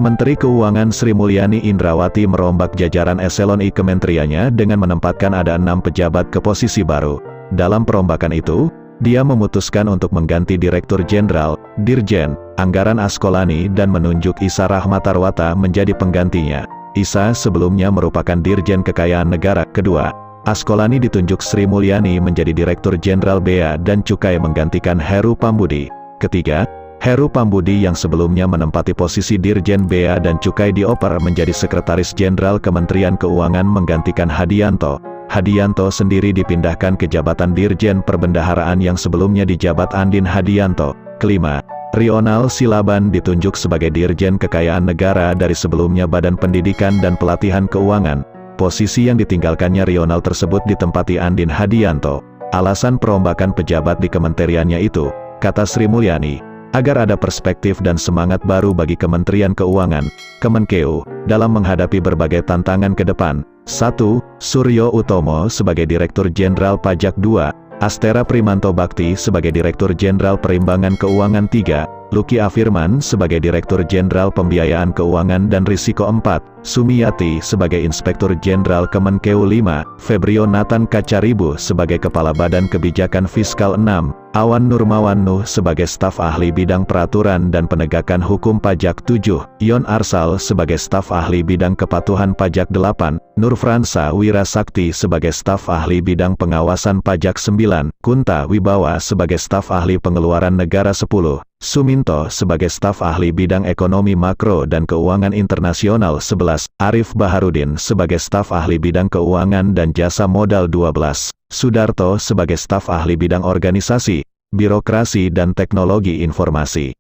Menteri Keuangan Sri Mulyani Indrawati merombak jajaran eselon I kementeriannya dengan menempatkan ada 6 pejabat ke posisi baru. Dalam perombakan itu, dia memutuskan untuk mengganti Direktur Jenderal, Dirjen, Anggaran Askolani dan menunjuk Isa Rahmatarwata menjadi penggantinya. Isa sebelumnya merupakan Dirjen Kekayaan Negara. Kedua, Askolani ditunjuk Sri Mulyani menjadi Direktur Jenderal Bea dan Cukai menggantikan Heru Pambudi. Ketiga, Heru Pambudi yang sebelumnya menempati posisi Dirjen Bea dan Cukai dioper menjadi Sekretaris Jenderal Kementerian Keuangan menggantikan Hadianto. Hadianto sendiri dipindahkan ke jabatan Dirjen Perbendaharaan yang sebelumnya dijabat Andin Hadianto. Kelima, Rional Silaban ditunjuk sebagai Dirjen Kekayaan Negara dari sebelumnya Badan Pendidikan dan Pelatihan Keuangan. Posisi yang ditinggalkannya Rional tersebut ditempati Andin Hadianto. Alasan perombakan pejabat di kementeriannya itu, kata Sri Mulyani, agar ada perspektif dan semangat baru bagi Kementerian Keuangan, Kemenkeu, dalam menghadapi berbagai tantangan ke depan. 1. Suryo Utomo sebagai Direktur Jenderal Pajak. 2. Astera Primanto Bakti sebagai Direktur Jenderal Perimbangan Keuangan. 3. Luki Afirman sebagai Direktur Jenderal Pembiayaan Keuangan dan Risiko. 4. Sumiyati sebagai Inspektur Jenderal Kemenkeu. 5. Febrio Nathan Kacaribu sebagai Kepala Badan Kebijakan Fiskal. 6. Awan Nurmawan Nuh sebagai Staf Ahli Bidang Peraturan dan Penegakan Hukum Pajak. 7. Yon Arsal sebagai Staf Ahli Bidang Kepatuhan Pajak. 8. Nurfransa Wirasakti sebagai Staf Ahli Bidang Pengawasan Pajak. 9. Kunta Wibawa sebagai Staf Ahli Pengeluaran Negara. 10. Suminto sebagai Staf Ahli Bidang Ekonomi Makro dan Keuangan Internasional. 11. Arif Baharudin sebagai Staf Ahli Bidang Keuangan dan Jasa Modal. 12. Sudarto sebagai Staf Ahli Bidang Organisasi, Birokrasi dan Teknologi Informasi.